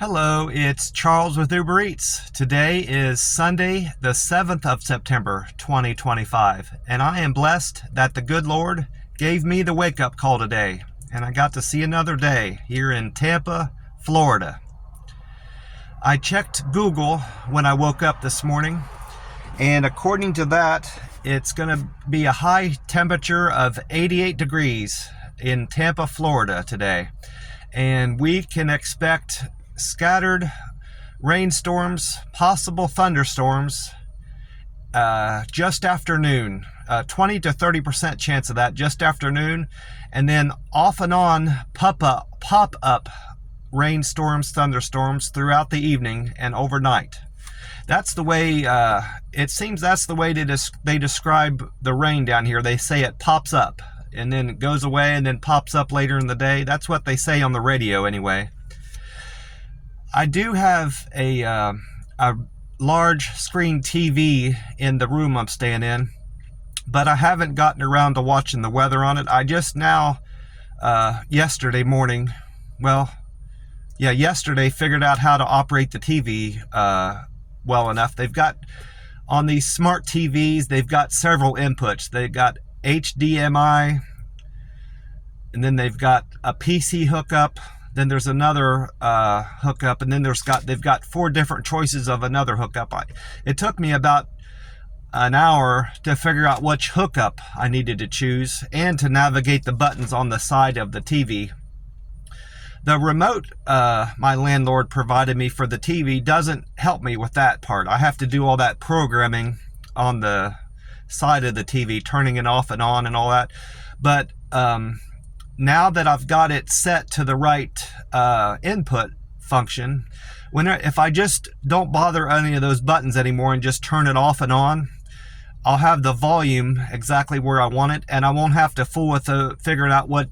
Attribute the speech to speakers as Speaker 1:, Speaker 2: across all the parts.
Speaker 1: Hello, it's Charles with Uber Eats. Today is Sunday, the 7th of September, 2025, and I am blessed that the good Lord gave me the wake-up call today, and I got to see another day here in Tampa, Florida. I checked Google when I woke up this morning, and according to that, it's going to be a high temperature of 88 degrees in Tampa, Florida today, and we can expect scattered rainstorms, possible thunderstorms just after noon. 20 to 30% chance of that just after noon, and then off and on pop up rainstorms, thunderstorms throughout the evening and overnight. That's the way it seems. That's the way they describe the rain down here. They say it pops up and then it goes away and then pops up later in the day. That's what they say on the radio anyway. I do have a large screen TV in the room I'm staying in, but I haven't gotten around to watching the weather on it. I just now, yesterday figured out how to operate the TV well enough. They've got, on these smart TVs, they've got several inputs. They've got HDMI, and then they've got a PC hookup. Then there's another hookup, and then they've got 4 different choices of another hookup. It took me about an hour to figure out which hookup I needed to choose and to navigate the buttons on the side of the TV. The remote my landlord provided me for the TV doesn't help me with that part. I have to do all that programming on the side of the TV, turning it off and on and all that. But now that I've got it set to the right input function, if I just don't bother any of those buttons anymore and just turn it off and on, I'll have the volume exactly where I want it, and I won't have to fool with figuring out what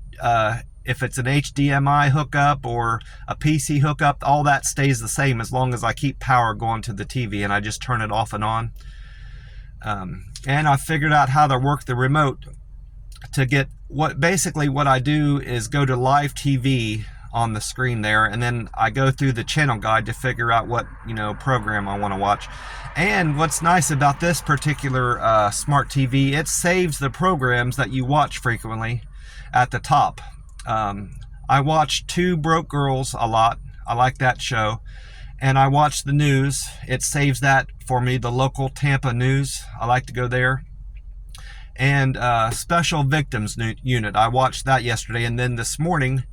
Speaker 1: if it's an HDMI hookup or a PC hookup. All that stays the same as long as I keep power going to the TV and I just turn it off and on. And I figured out how to work the remote to get what I do is go to live TV on the screen there, and then I go through the channel guide to figure out what program I want to watch. And what's nice about this particular smart TV, it saves the programs that you watch frequently at the top. I watch Two Broke Girls a lot. I like that show. And I watch the news. It saves that for me, the local Tampa news. I like to go there. And Special Victims Unit, I watched that yesterday. And then this morning,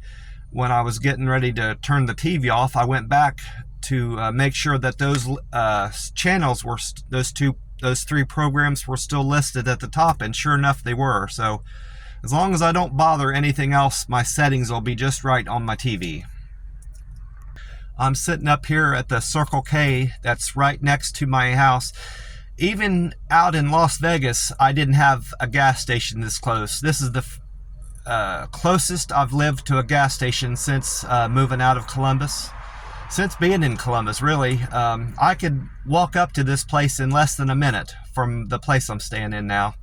Speaker 1: when I was getting ready to turn the TV off, I went back to make sure that those channels were, those 3 programs were still listed at the top, and sure enough they were. So as long as I don't bother anything else, my settings will be just right on my TV. I'm sitting up here at the Circle K that's right next to my house. Even out in Las Vegas, I didn't have a gas station this close. This is the closest I've lived to a gas station since moving out of Columbus. Since being in Columbus, really. I could walk up to this place in less than a minute from the place I'm staying in now.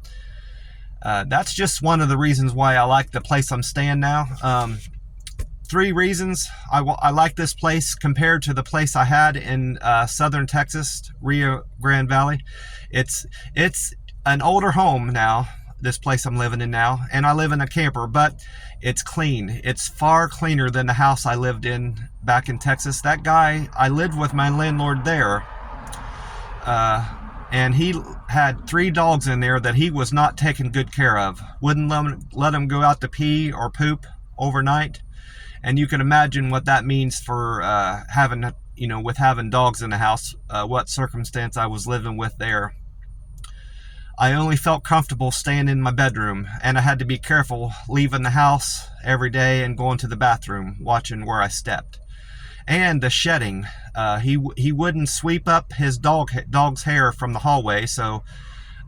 Speaker 1: That's just one of the reasons why I like the place I'm staying now. 3 reasons I like this place compared to the place I had in southern Texas, Rio Grande Valley. It's an older home now, this place I'm living in now, and I live in a camper, but it's clean. It's far cleaner than the house I lived in back in Texas. That guy, I lived with my landlord there, and he had 3 dogs in there that he was not taking good care of. Wouldn't let them go out to pee or poop overnight. And you can imagine what that means for having dogs in the house, what circumstance I was living with there. I only felt comfortable staying in my bedroom, and I had to be careful leaving the house every day and going to the bathroom, watching where I stepped. And the shedding, he wouldn't sweep up his dog's hair from the hallway, so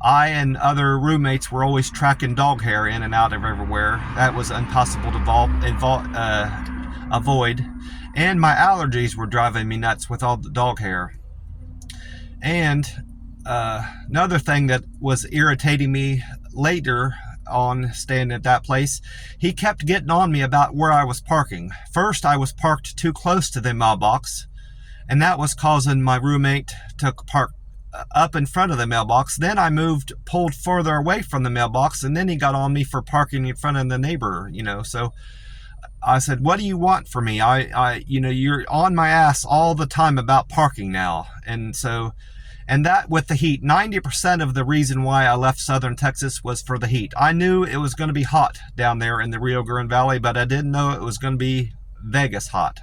Speaker 1: I and other roommates were always tracking dog hair in and out of everywhere. That was impossible to avoid. And my allergies were driving me nuts with all the dog hair. And another thing that was irritating me later on staying at that place, he kept getting on me about where I was parking. First, I was parked too close to the mailbox, and that was causing my roommate to park up in front of the mailbox. Then I pulled further away from the mailbox, and then he got on me for parking in front of the neighbor, so I said, what do you want from me? You're on my ass all the time about parking now. And that with the heat, 90% of the reason why I left Southern Texas was for the heat. I knew it was going to be hot down there in the Rio Grande Valley, but I didn't know it was going to be Vegas hot.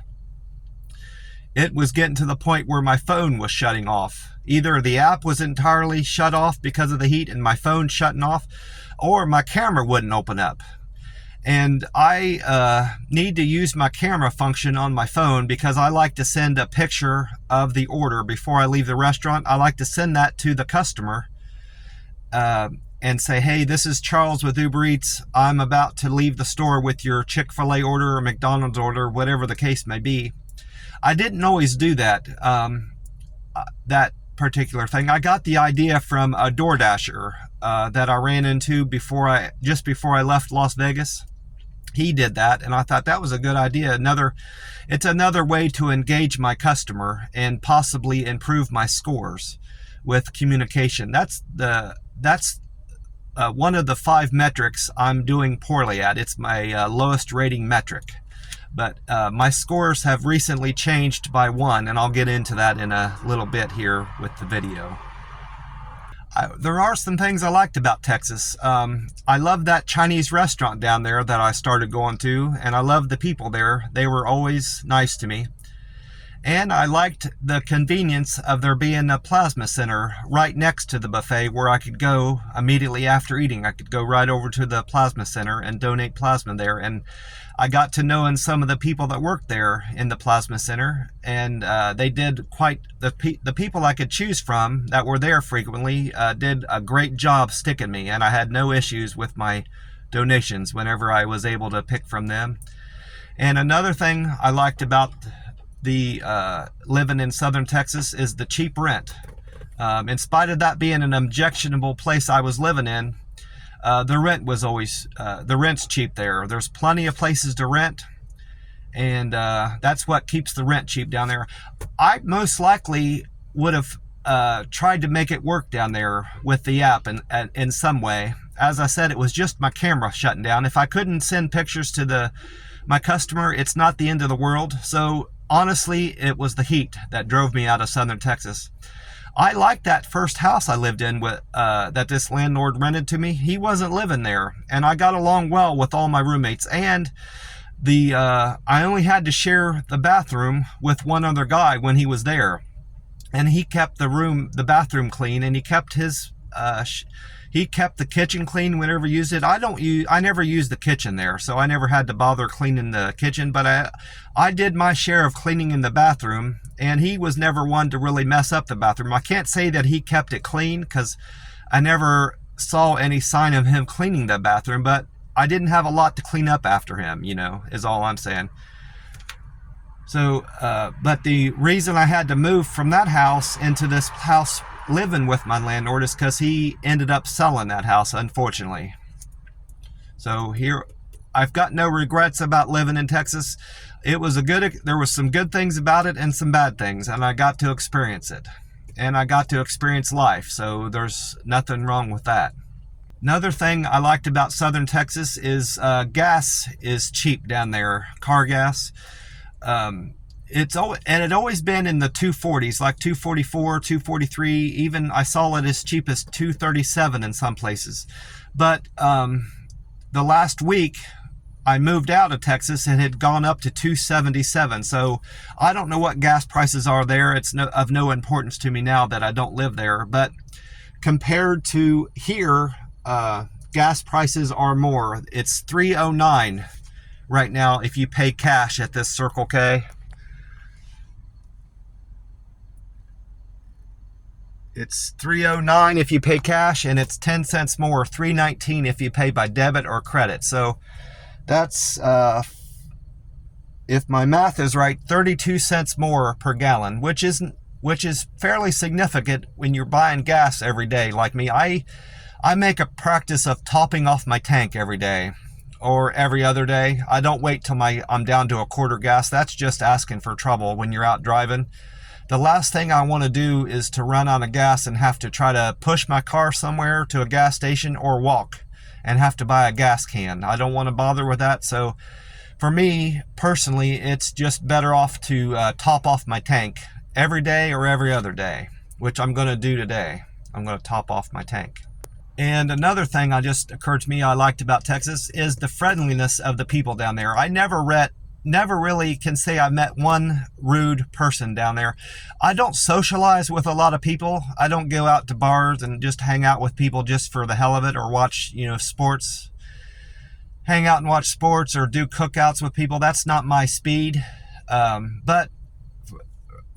Speaker 1: It was getting to the point where my phone was shutting off. Either the app was entirely shut off because of the heat and my phone shutting off, or my camera wouldn't open up. And I need to use my camera function on my phone because I like to send a picture of the order before I leave the restaurant. I like to send that to the customer and say, hey, this is Charles with Uber Eats. I'm about to leave the store with your Chick-fil-A order or McDonald's order, whatever the case may be. I didn't always do that, that particular thing. I got the idea from a DoorDasher that I ran into just before I left Las Vegas. He did that, and I thought that was a good idea. It's another way to engage my customer and possibly improve my scores with communication. That's one of the 5 metrics I'm doing poorly at. It's my lowest rating metric. But my scores have recently changed by 1, and I'll get into that in a little bit here with the video. There are some things I liked about Texas. I love that Chinese restaurant down there that I started going to, and I love the people there. They were always nice to me. And I liked the convenience of there being a plasma center right next to the buffet where I could go immediately after eating. I could go right over to the plasma center and donate plasma there. And I got to know some of the people that worked there in the plasma center, and they did the people I could choose from that were there frequently did a great job sticking me, and I had no issues with my donations whenever I was able to pick from them. And another thing I liked about the living in Southern Texas is the cheap rent. In spite of that being an objectionable place I was living in, the rent was always the rent's cheap there. There's plenty of places to rent, and that's what keeps the rent cheap down there. I most likely would have tried to make it work down there with the app in some way. As I said, it was just my camera shutting down. If I couldn't send pictures to my customer, it's not the end of the world. So honestly, it was the heat that drove me out of Southern Texas. I liked that first house I lived in that this landlord rented to me. He wasn't living there, and I got along well with all my roommates. And I only had to share the bathroom with one other guy when he was there, and he kept the bathroom clean, and he kept the kitchen clean whenever he used it. I never used the kitchen there, so I never had to bother cleaning the kitchen, but I did my share of cleaning in the bathroom, and he was never one to really mess up the bathroom. I can't say that he kept it clean because I never saw any sign of him cleaning the bathroom, but I didn't have a lot to clean up after him, is all I'm saying. So, but the reason I had to move from that house into this house living with my landlord is because he ended up selling that house, unfortunately. So here, I've got no regrets about living in Texas. There was some good things about it and some bad things, and I got to experience it. And I got to experience life, so there's nothing wrong with that. Another thing I liked about Southern Texas is gas is cheap down there, car gas. It always been in the 240s, like 244, 243, even I saw it as cheap as 237 in some places. But the last week I moved out of Texas and had gone up to 277. So I don't know what gas prices are there. It's of no importance to me now that I don't live there. But compared to here, gas prices are more. It's $3.09 right now if you pay cash at this Circle K. It's $3.09 if you pay cash, and it's 10 cents more, $3.19 if you pay by debit or credit. So that's, if my math is right, 32 cents more per gallon, which is fairly significant when you're buying gas every day like me. I make a practice of topping off my tank every day or every other day. I don't wait till I'm down to a quarter gas. That's just asking for trouble when you're out driving. the last thing I want to do is to run out of gas and have to try to push my car somewhere to a gas station or walk and have to buy a gas can. I don't want to bother with that. So for me personally, it's just better off to top off my tank every day or every other day, which I'm going to do today. I'm going to top off my tank. And another thing that just occurred to me I liked about Texas is the friendliness of the people down there. I never really can say I met one rude person down there. I don't socialize with a lot of people. I don't go out to bars and just hang out with people just for the hell of it, or watch, sports. Hang out and watch sports or do cookouts with people. That's not my speed. But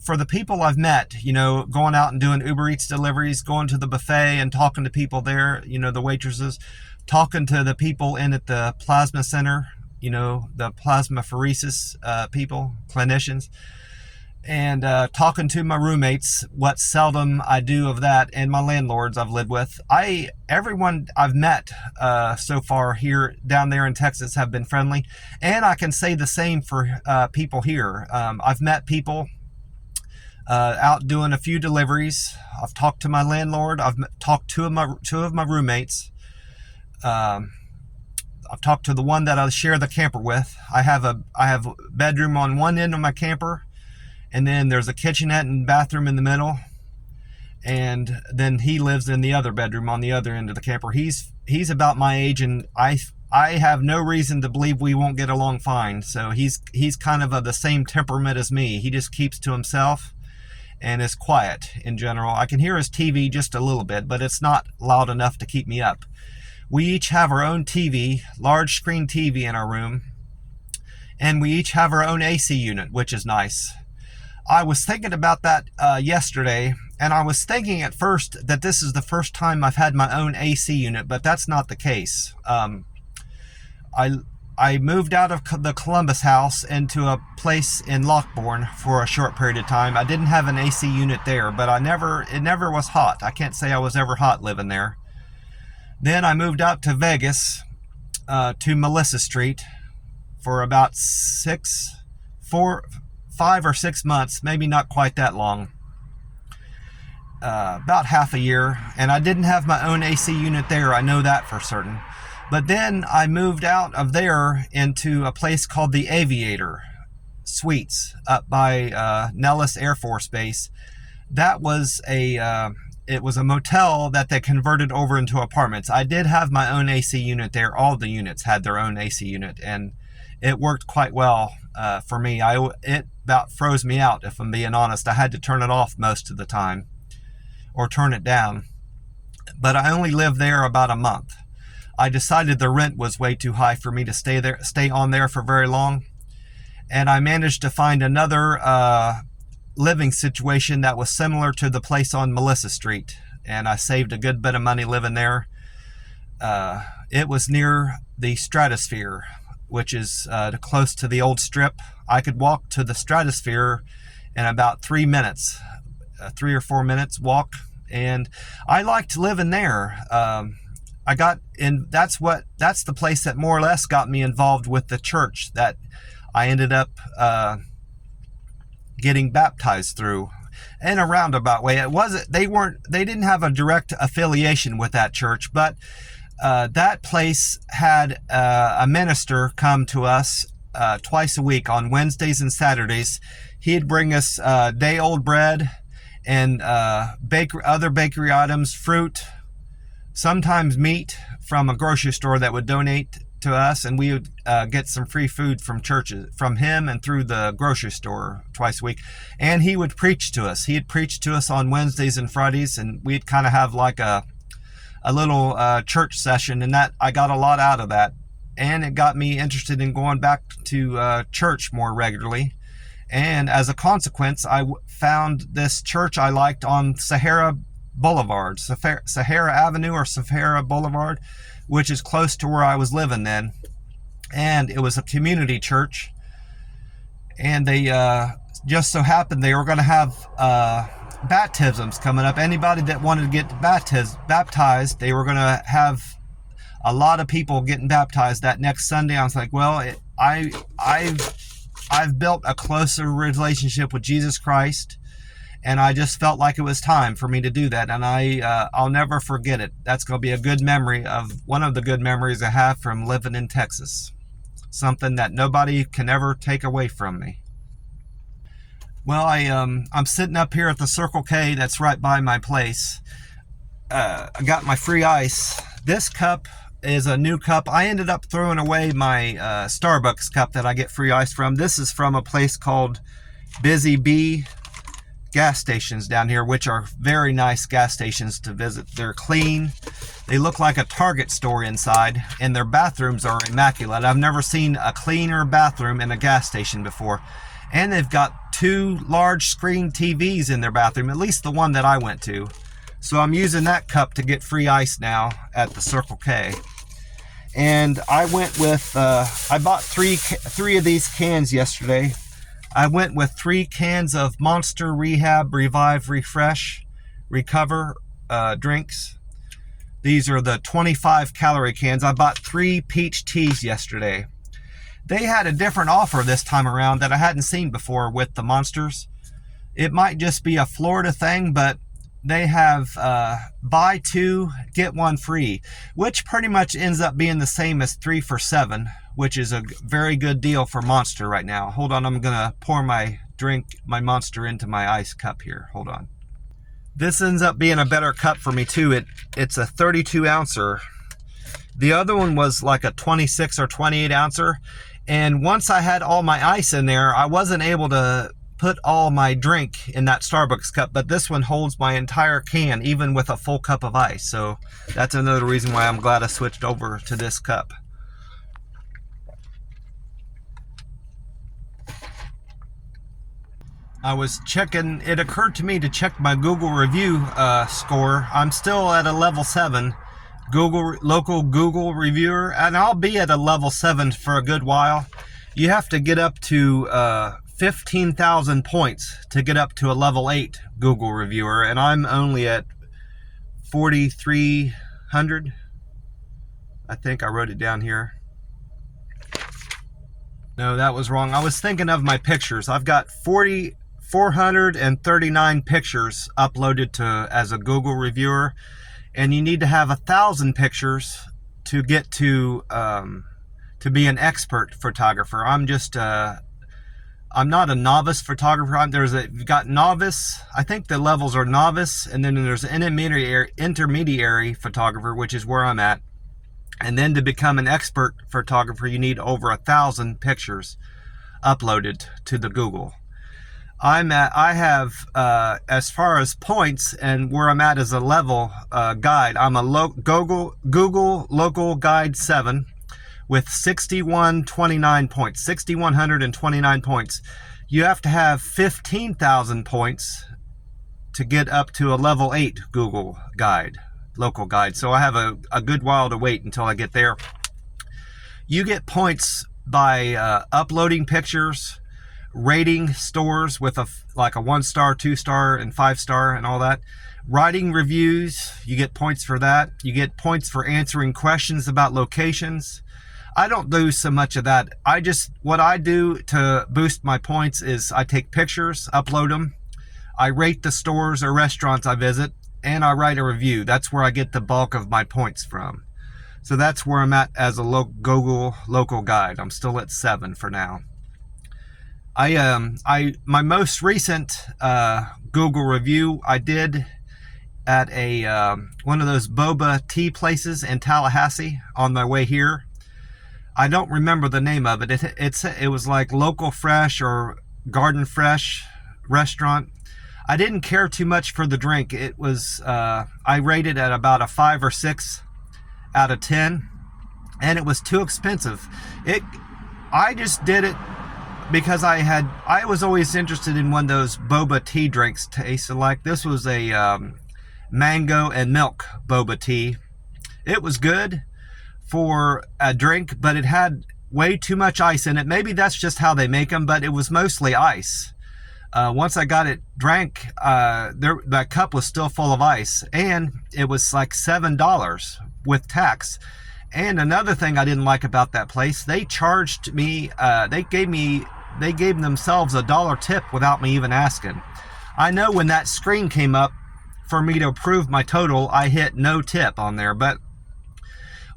Speaker 1: for the people I've met, going out and doing Uber Eats deliveries, going to the buffet and talking to people there, the waitresses, talking to the people in at the plasma center, the plasmapheresis people, clinicians, and talking to my roommates, what seldom I do of that, and my landlords I've lived with. Everyone I've met so far here down there in Texas have been friendly, and I can say the same for people here. I've met people out doing a few deliveries. I've talked to my landlord. I've talked to two of my roommates. I've talked to the one that I share the camper with. I have a bedroom on one end of my camper, and then there's a kitchenette and bathroom in the middle, and then he lives in the other bedroom on the other end of the camper. He's about my age, and I have no reason to believe we won't get along fine. So he's kind of the same temperament as me. He just keeps to himself and is quiet in general. I can hear his TV just a little bit, but it's not loud enough to keep me up. We each have our own TV, large screen TV in our room, and we each have our own AC unit, which is nice. I was thinking about that yesterday, and I was thinking at first that this is the first time I've had my own AC unit, but that's not the case. I moved out of the Columbus house into a place in Lockbourne for a short period of time. I didn't have an AC unit there, but it never was hot. I can't say I was ever hot living there. Then I moved out to Vegas, to Melissa Street, for about 5 or 6 months, maybe not quite that long, about half a year, and I didn't have my own AC unit there. I know that for certain. But then I moved out of there into a place called the Aviator Suites up by Nellis Air Force Base. That was it was a motel that they converted over into apartments. I did have my own AC unit there. All the units had their own AC unit, and it worked quite well for me. It about froze me out, if I'm being honest. I had to turn it off most of the time, or turn it down. But I only lived there about a month. I decided the rent was way too high for me to stay on there for very long, and I managed to find another living situation that was similar to the place on Melissa Street, and I saved a good bit of money living there. It was near the Stratosphere, which is close to the old Strip. I could walk to the Stratosphere in about 3 minutes, 3 or 4 minutes walk, and I liked living there. That's the place that more or less got me involved with the church that I ended up getting baptized through, in a roundabout way. They didn't have a direct affiliation with that church, but that place had a minister come to us twice a week on Wednesdays and Saturdays. He'd bring us day-old bread and other bakery items, fruit, sometimes meat from a grocery store that would donate to us, and we would get some free food from churches, from him and through the grocery store twice a week. And he would preach to us. He'd preach to us on Wednesdays and Fridays, and we'd kind of have like a little church session, and that I got a lot out of that, and it got me interested in going back to church more regularly. And as a consequence, I found this church I liked on Sahara Boulevard, Sahara Avenue or Sahara Boulevard, which is close to where I was living then. And it was a community church, and they just so happened they were going to have baptisms coming up. Anybody that wanted to get baptized, they were going to have a lot of people getting baptized that next Sunday. I was like, well, I've built a closer relationship with Jesus Christ, and I just felt like it was time for me to do that, and I'll never forget it. That's going to be a good memory of one of the good memories I have from living in Texas. Something that nobody can ever take away from me. Well, I'm sitting up here at the Circle K that's right by my place. I got my free ice. This cup is a new cup. I ended up throwing away my Starbucks cup that I get free ice from. This is from a place called Busy Bee gas stations down here, which are very nice gas stations to visit. They're clean. They look like a Target store inside, and their bathrooms are immaculate. I've never seen a cleaner bathroom in a gas station before. And they've got 2 large screen TVs in their bathroom, at least the one that I went to. So I'm using that cup to get free ice now at the Circle K. And I went with, I bought three of these cans yesterday. I went with 3 cans of Monster Rehab, Revive, Refresh, Recover drinks. These are the 25 calorie cans. I bought 3 peach teas yesterday. They had a different offer this time around that I hadn't seen before with the Monsters. It might just be a Florida thing, but they have buy 2, get 1 free, which pretty much ends up being the same as 3 for $7, which is a very good deal for Monster right now. Hold on, I'm gonna pour my Monster into my ice cup here. Hold on. This ends up being a better cup for me too. It's a 32 ouncer. The other one was like a 26 or 28 ouncer. And once I had all my ice in there, I wasn't able to put all my drink in that Starbucks cup, but this one holds my entire can, even with a full cup of ice. So that's another reason why I'm glad I switched over to this cup. I was checking, it occurred to me to check my Google review score. I'm still at a level 7. Local Google reviewer, and I'll be at a level 7 for a good while. You have to get up to 15,000 points to get up to a level 8 Google reviewer, and I'm only at 4,300. I think I wrote it down here. No, that was wrong. I was thinking of my pictures. I've got 439 pictures uploaded to as a Google reviewer. And you need to have 1,000 pictures to get to be an expert photographer. I'm not a novice photographer. You've got novice. I think the levels are novice, and then there's intermediary photographer, which is where I'm at. And then to become an expert photographer, you need over 1,000 pictures uploaded to the Google. I have, as far as points and where I'm at as a level guide, I'm a Google Local Guide 7 with 6,129 points, 6,129 points. You have to have 15,000 points to get up to a level 8 Google Guide, Local Guide. So I have a good while to wait until I get there. You get points by uploading pictures, rating stores with like a 1-star, 2-star, and 5-star and all that. Writing reviews, you get points for that. You get points for answering questions about locations. I don't do so much of that. What I do to boost my points is I take pictures, upload them, I rate the stores or restaurants I visit, and I write a review. That's where I get the bulk of my points from. So that's where I'm at as a Google Local Guide. I'm still at 7 for now. My most recent Google review I did at a one of those boba tea places in Tallahassee on my way here. I don't remember the name of it. It was like Local Fresh or Garden Fresh restaurant. I didn't care too much for the drink. It was I rated at about a 5 or 6 out of 10, and it was too expensive. I just did it because I was always interested in one of those boba tea drinks tasted like. This was a mango and milk boba tea. It was good for a drink, but it had way too much ice in it. Maybe that's just how they make them, but it was mostly ice. Once I got it drank, that cup was still full of ice, and it was like $7 with tax. And another thing I didn't like about that place, they charged me, they gave themselves $1 tip without me even asking. I know when that screen came up for me to approve my total, I hit no tip on there, but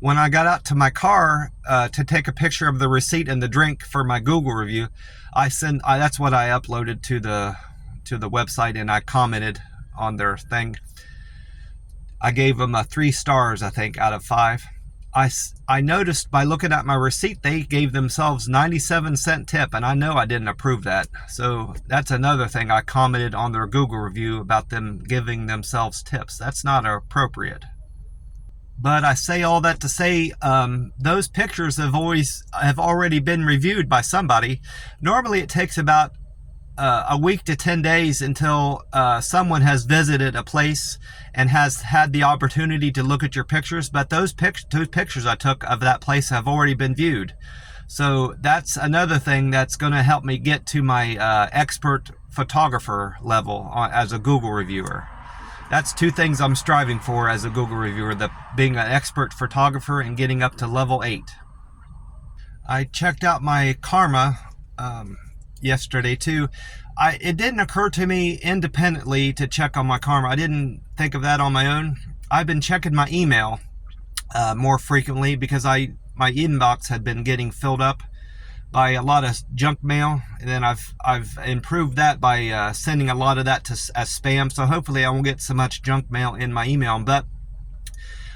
Speaker 1: when I got out to my car to take a picture of the receipt and the drink for my Google review, that's what I uploaded to the website, and I commented on their thing. I gave them 3 stars, I think, out of 5. I noticed by looking at my receipt, they gave themselves 97-cent tip, and I know I didn't approve that. So that's another thing I commented on their Google review about them giving themselves tips. That's not appropriate. But I say all that to say, those pictures have already been reviewed by somebody. Normally it takes about a week to 10 days until someone has visited a place and has had the opportunity to look at your pictures. But those pictures I took of that place have already been viewed. So that's another thing that's going to help me get to my expert photographer level as a Google reviewer. That's 2 things I'm striving for as a Google reviewer, being an expert photographer and getting up to level 8. I checked out my karma yesterday too. It didn't occur to me independently to check on my karma. I didn't think of that on my own. I've been checking my email more frequently because my inbox had been getting filled up by a lot of junk mail, and then I've improved that by sending a lot of that as spam. So hopefully I won't get so much junk mail in my email. But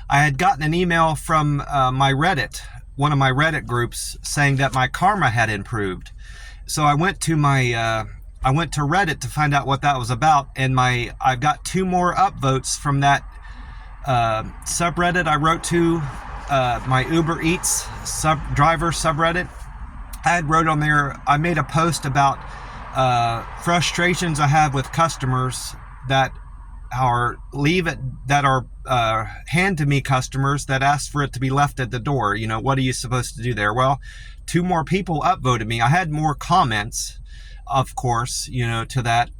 Speaker 1: I had gotten an email from my Reddit, one of my Reddit groups, saying that my karma had improved. So I went to Reddit to find out what that was about, and I've got 2 more upvotes from that subreddit I wrote to, my Uber Eats driver subreddit. I wrote on there, I made a post about frustrations I have with customers that are hand to me customers that ask for it to be left at the door. You know, what are you supposed to do there? Well, 2 more people upvoted me. I had more comments, of course, you know, to that,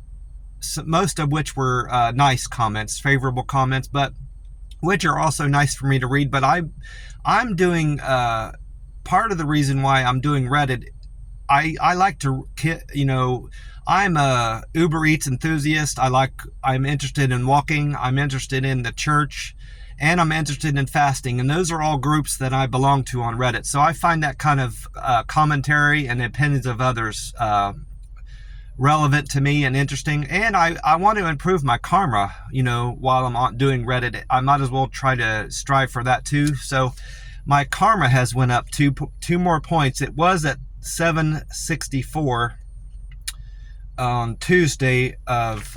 Speaker 1: most of which were nice comments, favorable comments, but which are also nice for me to read. But I'm doing part of the reason why I'm doing Reddit, I like to, you know, I'm a Uber Eats enthusiast. I'm interested in walking. I'm interested in the church, and I'm interested in fasting. And those are all groups that I belong to on Reddit. So I find that kind of commentary and opinions of others relevant to me and interesting. And I want to improve my karma, you know, while I'm doing Reddit. I might as well try to strive for that too. So my karma has went up 2 more points. It was at 764 on Tuesday of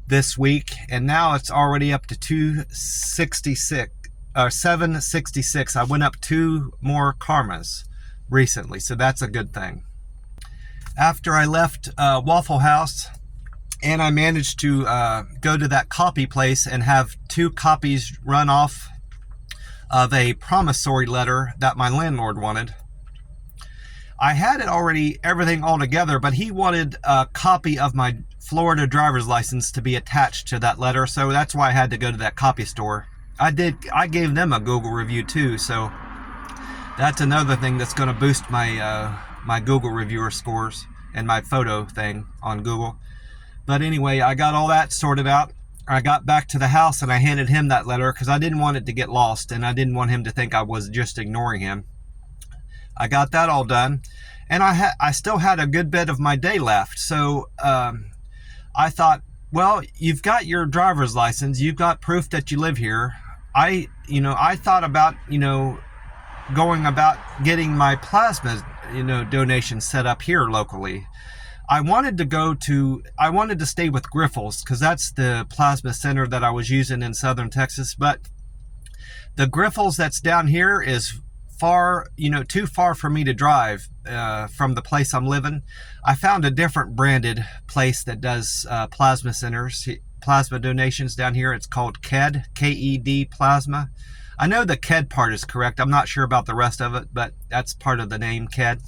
Speaker 1: this week, and now it's already up to 266 or 766. I went up 2 more karmas recently, so that's a good thing. After I left Waffle House, and I managed to go to that copy place and have 2 copies run off of a promissory letter that my landlord wanted. I had it already, everything all together, but he wanted a copy of my Florida driver's license to be attached to that letter, so that's why I had to go to that copy store. I gave them a Google review too, so that's another thing that's going to boost my my Google reviewer scores and my photo thing on Google. But anyway, I got all that sorted out. I got back to the house and I handed him that letter because I didn't want it to get lost, and I didn't want him to think I was just ignoring him. I got that all done, and I still had a good bit of my day left. So I thought, well, you've got your driver's license, you've got proof that you live here. I thought about, going about getting my plasma, donation set up here locally. I wanted to stay with Grifols because that's the plasma center that I was using in southern Texas, but the Grifols that's down here is far, too far for me to drive from the place I'm living. I found a different branded place that does plasma centers, plasma donations down here. It's called KED, K-E-D Plasma. I know the KED part is correct. I'm not sure about the rest of it, but that's part of the name, KED.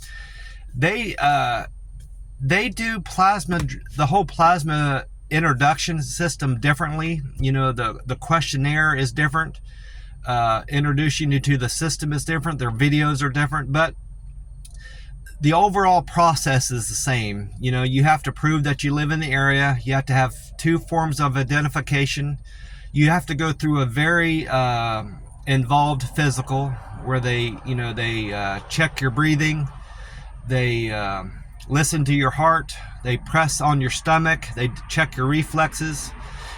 Speaker 1: They do plasma, the whole plasma introduction system differently. The questionnaire is different. Introducing you to the system is different. Their videos are different, but the overall process is the same. You know, you have to prove that you live in the area. You have to have 2 forms of identification. You have to go through a very involved physical where they check your breathing. They listen to your heart. They press on your stomach. They check your reflexes.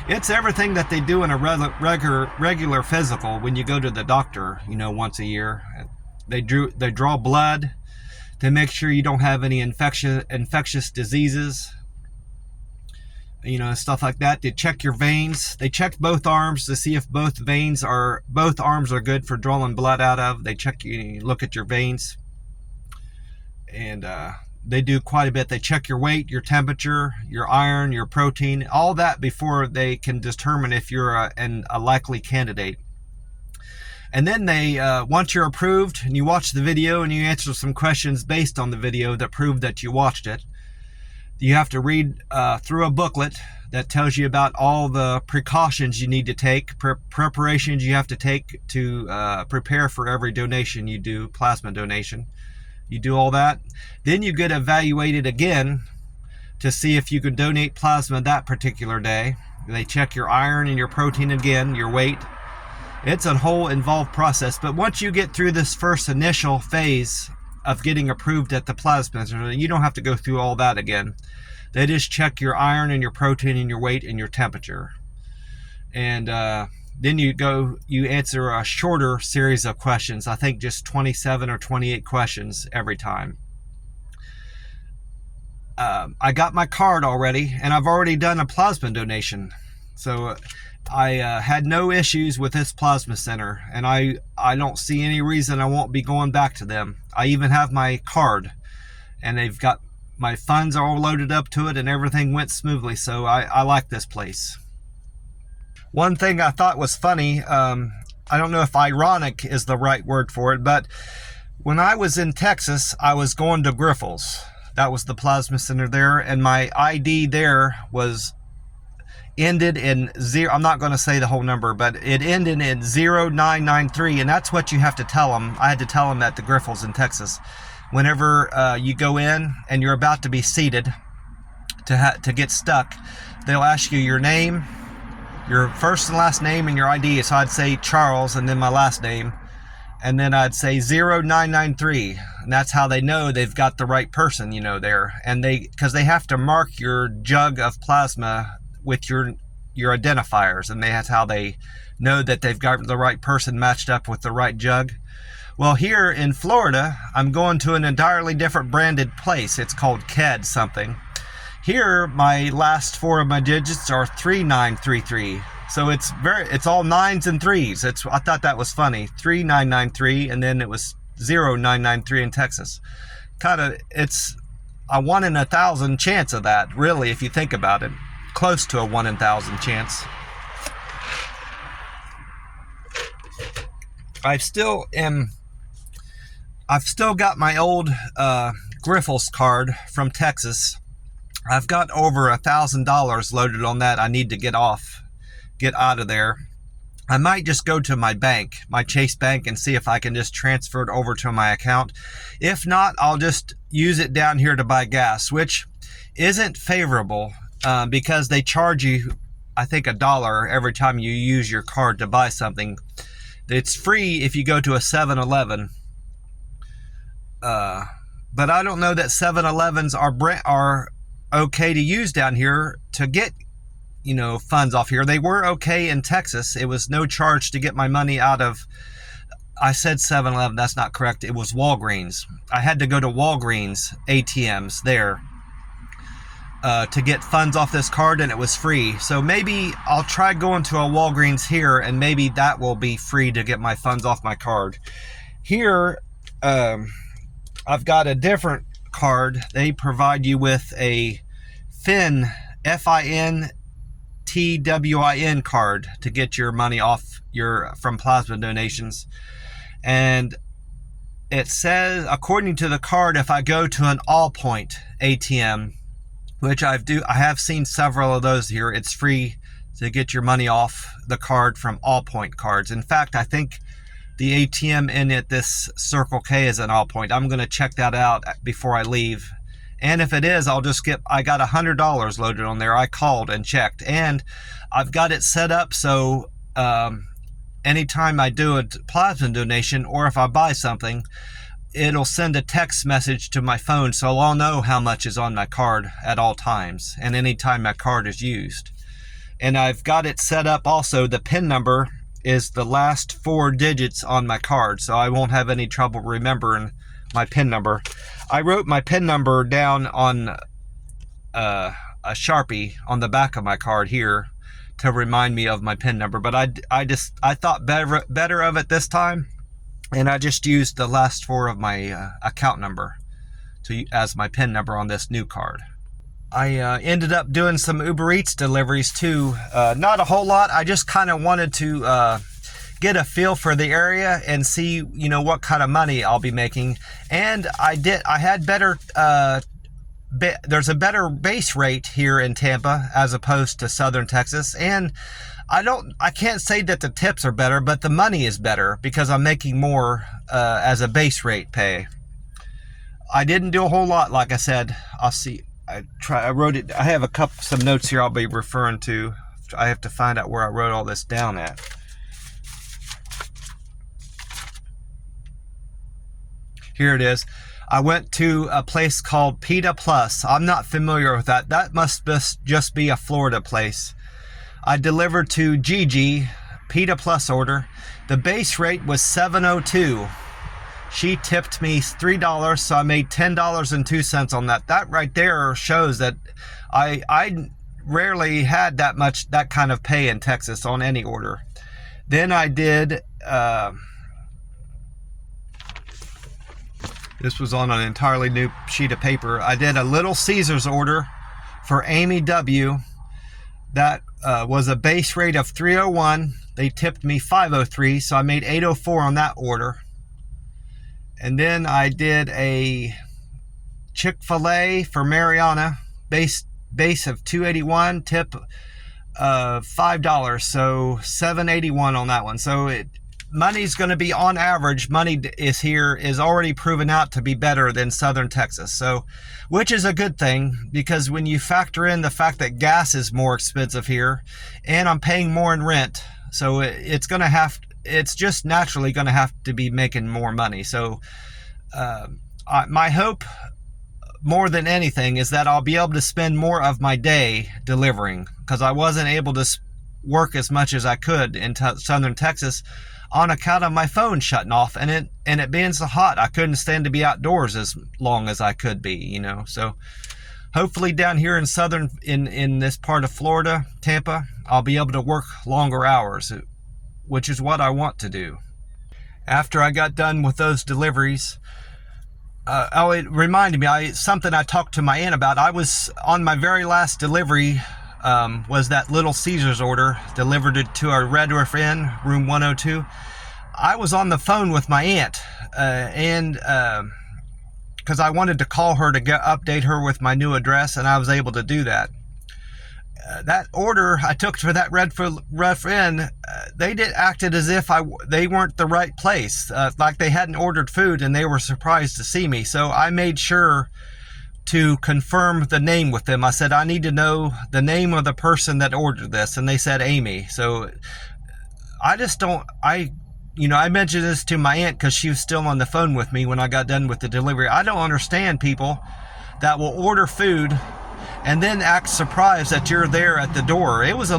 Speaker 1: It's everything that they do in a regular physical when you go to the doctor, once a year. They draw blood to make sure you don't have any infectious diseases, stuff like that. They check your veins. They check both arms to see if both arms are good for drawing blood out of. They check you, look at your veins, and they do quite a bit. They check your weight, your temperature, your iron, your protein, all that before they can determine if you're a likely candidate. And then they, once you're approved and you watch the video and you answer some questions based on the video that prove that you watched it, you have to read through a booklet that tells you about all the precautions you need to take, preparations you have to take to prepare for every donation you do, plasma donation. You do all that. Then you get evaluated again to see if you can donate plasma that particular day. They check your iron and your protein again, your weight. It's a whole involved process. But once you get through this first initial phase of getting approved at the plasma center, you don't have to go through all that again. They just check your iron and your protein and your weight and your temperature. And then you answer a shorter series of questions. I think just 27 or 28 questions every time. I got my card already, and I've already done a plasma donation. So I had no issues with this plasma center, and I don't see any reason I won't be going back to them. I even have my card, and they've got my funds are all loaded up to it, and everything went smoothly. So I like this place. One thing I thought was funny, I don't know if ironic is the right word for it, but when I was in Texas, I was going to Grifols. That was the plasma center there, and my ID there ended in 0. I'm not going to say the whole number, but it ended in 0993, and that's what you have to tell them. I had to tell them at the Grifols in Texas. Whenever you go in and you're about to be seated to get stuck, they'll ask you your name, your first and last name, and your ID. So I'd say Charles and then my last name, and then I'd say 0993, and that's how they know they've got the right person, there. And because they have to mark your jug of plasma with your identifiers, and that's how they know that they've got the right person matched up with the right jug. Well, here in Florida, I'm going to an entirely different branded place. It's called KED something. Here, my last 4 of my digits are 3933. So it's all 9s and 3s. I thought that was funny. 3993, and then it was 0993 in Texas. It's a 1 in 1,000 chance of that, really, if you think about it. Close to a 1 in 1,000 chance. I've still got my old Grifols card from Texas. I've got over $1,000 loaded on that. I need to get out of there. I might just go to my bank, my Chase Bank, and see if I can just transfer it over to my account. If not, I'll just use it down here to buy gas, which isn't favorable because they charge you, I think, $1 every time you use your card to buy something. It's free if you go to a 7-Eleven. But I don't know that 7-Elevens are okay to use down here to get funds off here. They were okay in Texas. It was no charge to get my money out of, I said 7-Eleven, that's not correct. It was Walgreens. I had to go to Walgreens ATMs there to get funds off this card, and it was free. So maybe I'll try going to a Walgreens here, and maybe that will be free to get my funds off my card. Here, I've got a different card. They provide you with a FIN, FINTWIN card to get your money off from plasma donations. And it says, according to the card, if I go to an all-point ATM, which I have seen several of those here, it's free to get your money off the card from all-point cards. In fact, I think the ATM in at this Circle K is an all point. I'm going to check that out before I leave. And if it is, I'll just I got $100 loaded on there. I called and checked, and I've got it set up so anytime I do a plasma donation, or if I buy something, it'll send a text message to my phone, so I'll know how much is on my card at all times and anytime my card is used. And I've got it set up also, the PIN number is the last 4 digits on my card, so I won't have any trouble remembering my PIN number. I wrote my PIN number down on a Sharpie on the back of my card here to remind me of my PIN number, but I thought better of it this time, and I just used the last 4 of my account number as my PIN number on this new card. I ended up doing some Uber Eats deliveries too. Not a whole lot. I just kind of wanted to get a feel for the area and see, what kind of money I'll be making. And I had better, there's a better base rate here in Tampa as opposed to Southern Texas. And I can't say that the tips are better, but the money is better because I'm making more as a base rate pay. I didn't do a whole lot, like I said. I'll see. I wrote it. I have some notes here I'll be referring to. I have to find out where I wrote all this down at. Here it is. I went to a place called KedPlasma. I'm not familiar with that. That must just be a Florida place. I delivered to Gigi, KedPlasma order. The base rate was $7.02. She tipped me $3, so I made $10.02 on that. That right there shows that I rarely had that kind of pay in Texas on any order. Then I did, this was on an entirely new sheet of paper. I did a Little Caesars order for Amy W. That was a base rate of $3.01. They tipped me $5.03, so I made $8.04 on that order. And then I did a Chick-fil-A for Mariana, base of $2.81, tip $5, so $7.81 on that one. So money's going to be, on average, money is already proven out to be better than Southern Texas. So, which is a good thing, because when you factor in the fact that gas is more expensive here, and I'm paying more in rent, so it's just naturally going to have to be making more money. So my hope, more than anything, is that I'll be able to spend more of my day delivering, because I wasn't able to work as much as I could in Southern Texas on account of my phone shutting off and it being so hot. I couldn't stand to be outdoors as long as I could be, So hopefully down here in this part of Florida, Tampa, I'll be able to work longer hours, which is what I want to do. After I got done with those deliveries, it reminded me, something I talked to my aunt about. I was on my very last delivery, was that Little Caesars order, delivered it to our Red Roof Inn, room 102. I was on the phone with my aunt, because I wanted to call her to update her with my new address, and I was able to do that. That order I took for that Red Roof Inn, they acted as if they weren't the right place, like they hadn't ordered food, and they were surprised to see me. So I made sure to confirm the name with them. I said, I need to know the name of the person that ordered this, and they said Amy. So I mentioned this to my aunt because she was still on the phone with me when I got done with the delivery. I don't understand people that will order food and then act surprised that you're there at the door. It was a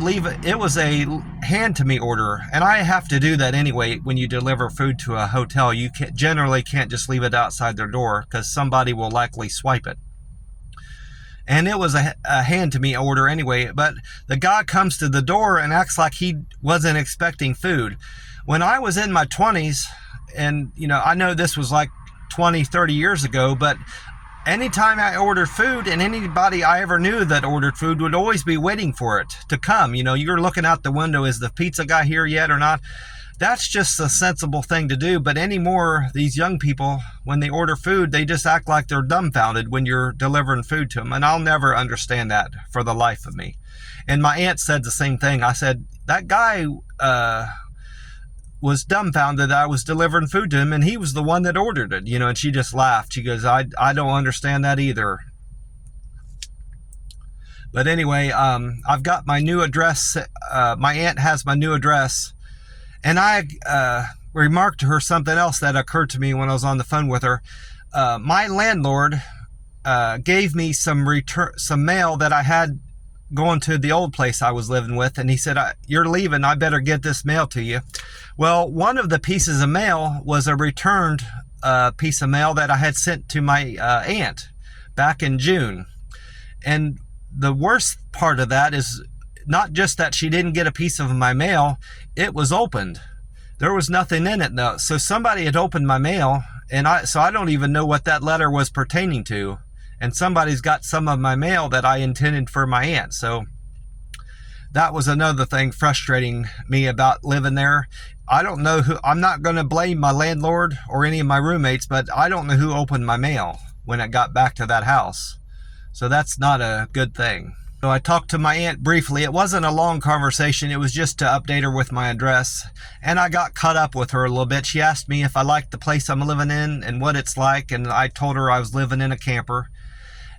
Speaker 1: hand to me order, and I have to do that anyway. When you deliver food to a hotel, you generally can't just leave it outside their door, because somebody will likely swipe it. And it was a hand to me order anyway, but the guy comes to the door and acts like he wasn't expecting food. When I was in my 20s, and I know this was like 20, 30 years ago, but anytime I ordered food, and anybody I ever knew that ordered food would always be waiting for it to come. You're looking out the window, is the pizza guy here yet or not? That's just a sensible thing to do. But anymore, these young people, when they order food, they just act like they're dumbfounded when you're delivering food to them. And I'll never understand that for the life of me. And my aunt said the same thing. I said, that guy was dumbfounded that I was delivering food to him, and he was the one that ordered it, and she just laughed. She goes, I don't understand that either. But anyway, I've got my new address. My aunt has my new address, and I remarked to her something else that occurred to me when I was on the phone with her. My landlord gave me some mail that I had going to the old place I was living with, and he said, you're leaving, I better get this mail to you. Well, one of the pieces of mail was a returned piece of mail that I had sent to my aunt back in June. And the worst part of that is not just that she didn't get a piece of my mail, it was opened. There was nothing in it though. So somebody had opened my mail, and I don't even know what that letter was pertaining to. And somebody's got some of my mail that I intended for my aunt. So that was another thing frustrating me about living there. I don't know who, I'm not going to blame my landlord or any of my roommates, but I don't know who opened my mail when it got back to that house. So that's not a good thing. So I talked to my aunt briefly. It wasn't a long conversation. It was just to update her with my address. And I got caught up with her a little bit. She asked me if I liked the place I'm living in and what it's like. And I told her I was living in a camper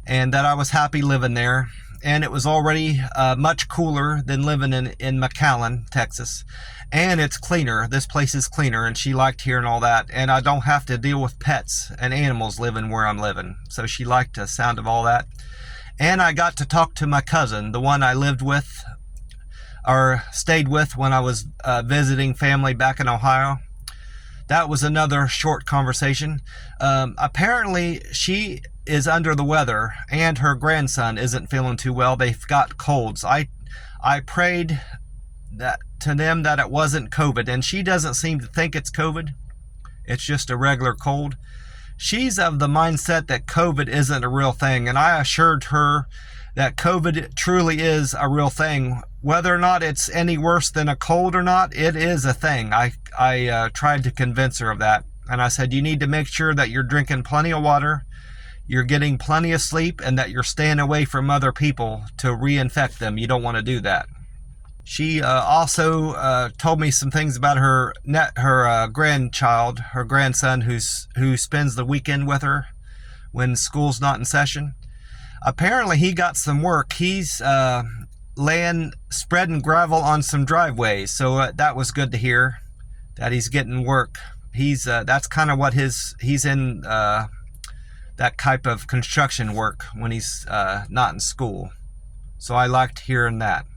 Speaker 1: and that I was happy living there. And it was already much cooler than living in McAllen, Texas. And it's cleaner. This place is cleaner, and she liked hearing all that. And I don't have to deal with pets and animals living where I'm living. So she liked the sound of all that. And I got to talk to my cousin, the one I lived with or stayed with when I was visiting family back in Ohio. That was another short conversation. Apparently, she is under the weather, and her grandson isn't feeling too well. They've got colds. I prayed to them that it wasn't COVID, and she doesn't seem to think it's COVID. It's just a regular cold. She's of the mindset that COVID isn't a real thing, and I assured her that COVID truly is a real thing. Whether or not it's any worse than a cold or not, it is a thing. I tried to convince her of that, and I said, you need to make sure that you're drinking plenty of water, you're getting plenty of sleep, and that you're staying away from other people to reinfect them. You don't want to do that. She also told me some things about her grandchild, her grandson, who spends the weekend with her when school's not in session. Apparently, he got some work. He's spreading gravel on some driveways, so that was good to hear that he's getting work. That's kind of what he's in that type of construction work when he's not in school. So I liked hearing that.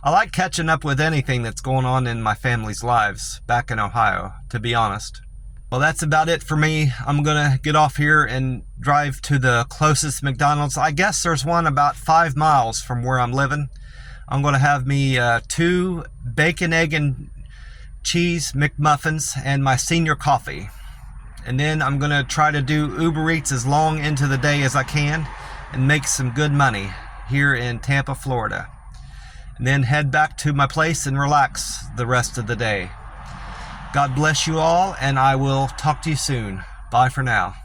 Speaker 1: I like catching up with anything that's going on in my family's lives back in Ohio, to be honest. Well, that's about it for me. I'm going to get off here and drive to the closest McDonald's. I guess there's one about 5 miles from where I'm living. I'm going to have me 2 bacon, egg, and cheese McMuffins and my senior coffee. And then I'm going to try to do Uber Eats as long into the day as I can and make some good money here in Tampa, Florida. And then head back to my place and relax the rest of the day. God bless you all, and I will talk to you soon. Bye for now.